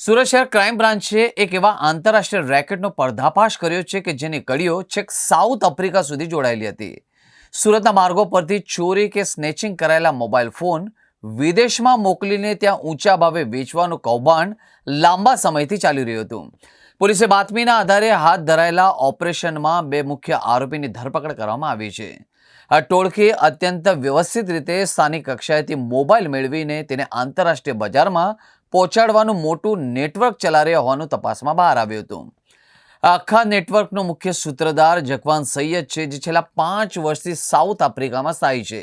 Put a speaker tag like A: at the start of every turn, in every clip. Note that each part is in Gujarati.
A: સુરત શહેર ક્રાઇમ બ્રાન્ચે એક એવા આંતરરાષ્ટ્રીય રેકેટનો પર્દાફાશ કર્યો છે કે જેની કડીઓ છેક સાઉથ આફ્રિકા સુધી જોડાયેલી હતી. સુરતના માર્ગો પરથી ચોરી કે સ્નેચિંગ કરાયેલા મોબાઈલ ફોન વિદેશમાં મોકલીને ત્યાં ઊંચા ભાવે વેચવાનું કૌભાંડ લાંબા સમયથી ચાલી રહ્યું હતું. પોલીસે બાતમીના આધારે હાથ ધરાયેલા ઓપરેશનમાં બે મુખ્ય આરોપીની ધરપકડ કરવામાં આવી છે. આ ટોળકી અત્યંત વ્યવસ્થિત રીતે સ્થાનિક કક્ષાએથી મોબાઈલ મેળવીને તેને આંતરરાષ્ટ્રીય બજારમાં પહોંચાડવાનું મોટું નેટવર્ક ચલાવી હોવાનું તપાસમાં બહાર આવ્યું હતું. આખા નેટવર્કનો મુખ્ય સૂત્રધાર જકવાન સૈયદ છે, જે છેલ્લા 5 વર્ષથી સાઉથ આફ્રિકામાં સ્થાયી છે.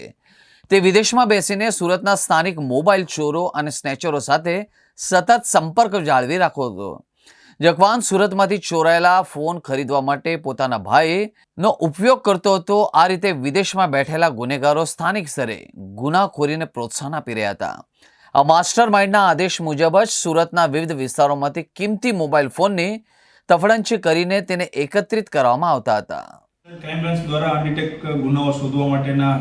A: તે વિદેશમાં બેસીને સુરતના સ્થાનિક મોબાઈલ ચોરો અને સ્નેચરો સાથે સતત સંપર્ક જાળવી રાખતો હતો. જકવાન સુરતમાંથી ચોરાયેલા ફોન ખરીદવા માટે પોતાના ભાઈનો ઉપયોગ કરતો હતો. આ રીતે વિદેશમાં બેઠેલા ગુનેગારો સ્થાનિક સ્તરે ગુનાખોરીને પ્રોત્સાહન આપી રહ્યા હતા. આ માસ્ટર માઇન્ડના આદેશ મુજબ જ સુરતના વિવિધ વિસ્તારોમાંથી કિંમતી મોબાઈલ ફોનની તફડંચી કરીને તેને એકત્રિત કરવામાં આવતા હતા.
B: ક્રાઇમ બ્રાન્ચ દ્વારા અનડિટેક ગુનાઓ શોધવા માટેના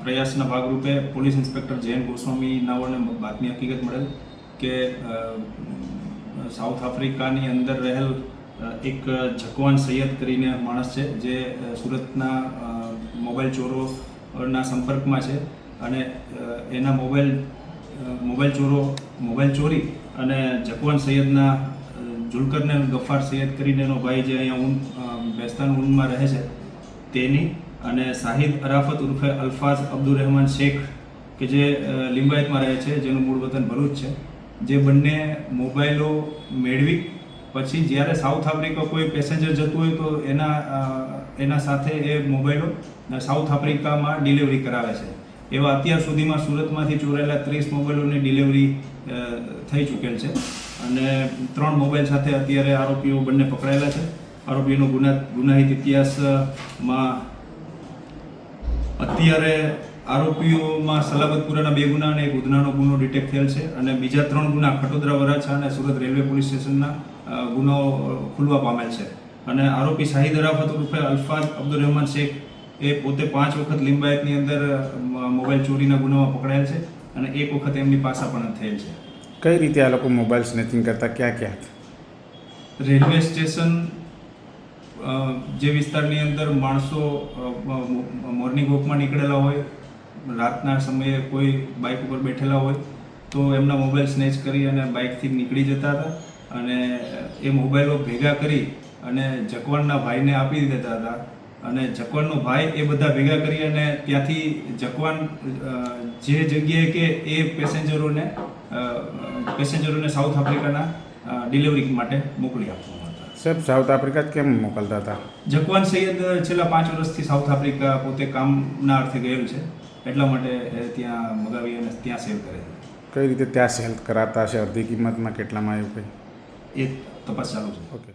B: પ્રયાસના ભાગરૂપે પોલીસ ઇન્સ્પેક્ટર જૈન ગોસ્વામી નાઓને બાતમી હકીકત મળેલ કે સાઉથ આફ્રિકાની અંદર રહેલ એક જકવાન સૈયદ કરીને માણસ છે, જે સુરતના મોબાઈલ ચોરોના સંપર્કમાં છે અને એના મોબાઈલ ચોરી અને જકવાન સૈયદના જુલકરને ગફાર સૈયદ કરીને એનો ભાઈ જે અહીંયા બેસ્તાન ઊનમાં રહે છે તેની અને શાહિદ અરાફત ઉર્ફે અલ્ફાઝ અબ્દુર રહેમાન શેખ કે જે લિંબાયતમાં રહે છે, જેનું મૂળ વતન ભરૂચ છે, જે બંને મોબાઈલો મેળવી પછી જ્યારે સાઉથ આફ્રિકા કોઈ પેસેન્જર જતું હોય તો એના સાથે એ મોબાઈલો સાઉથ આફ્રિકામાં ડિલિવરી કરાવે છે. એવા અત્યાર સુધીમાં સુરતમાંથી ચોરાયેલા 30 મોબાઈલોની ડિલિવરી થઈ ચૂકેલ છે અને 3 મોબાઈલ સાથે અત્યારે આરોપીઓ બંને પકડાયેલા છે. આરોપીઓનો ગુનાહિત ઇતિહાસમાં અત્યારે આરોપીઓમાં સલાબતપુરાના 2 ગુના અને 1 ઉધનાનો ગુનો ડિટેક્ટ થયેલ છે અને બીજા 3 ગુના ખટોદરા, વરાછા અને સુરત રેલવે પોલીસ સ્ટેશનના ગુનાઓ ખુલવા પામેલ છે. અને આરોપી શાહિદ અરાફત ઉર્ફે અલ્ફાઝ અબ્દુર રહેમાન શેખ એ પોતે 5 વખત લિંબાયતની અંદર મોબાઈલ ચોરીના ગુનામાં પકડાયેલ છે અને 1 વખત એમની પાસા પણ થયેલ છે.
C: કઈ રીતે આ લોકો મોબાઈલ સ્નેચિંગ કરતા ક્યાં
B: રેલવે સ્ટેશન જે વિસ્તારની અંદર માણસો મોર્નિંગ વોકમાં નીકળેલા હોય, રાતના સમયે કોઈ બાઇક ઉપર બેઠેલા હોય તો એમના મોબાઈલ સ્નેચ કરી અને બાઇકથી નીકળી જતા હતા અને એ મોબાઈલો ભેગા કરી અને જકવાનના ભાઈને આપી દેતા હતા અને જકવાનનો ભાઈ એ બધા ભેગા કરી અને ત્યાંથી જકવાન જે જગ્યાએ કે એ પેસેન્જરોને સાઉથ આફ્રિકાના ડિલિવરી માટે મોકલી આપવામાં હતા.
C: સાહેબ, સાઉથ આફ્રિકા કેમ મોકલતા હતા?
B: જકવાન સૈયદ છેલ્લા 5 વર્ષથી સાઉથ આફ્રિકા પોતે કામના અર્થે ગયેલ છે, એટલા માટે ત્યાં મગાવી અને ત્યાં સેલ કરે છે.
C: કઈ રીતે ત્યાં સેલ કરાતા હશે? અડધી કિંમતમાં કેટલામાં આવ્યું કંઈ?
B: એ તપાસ ચાલુ છે.
C: ઓકે.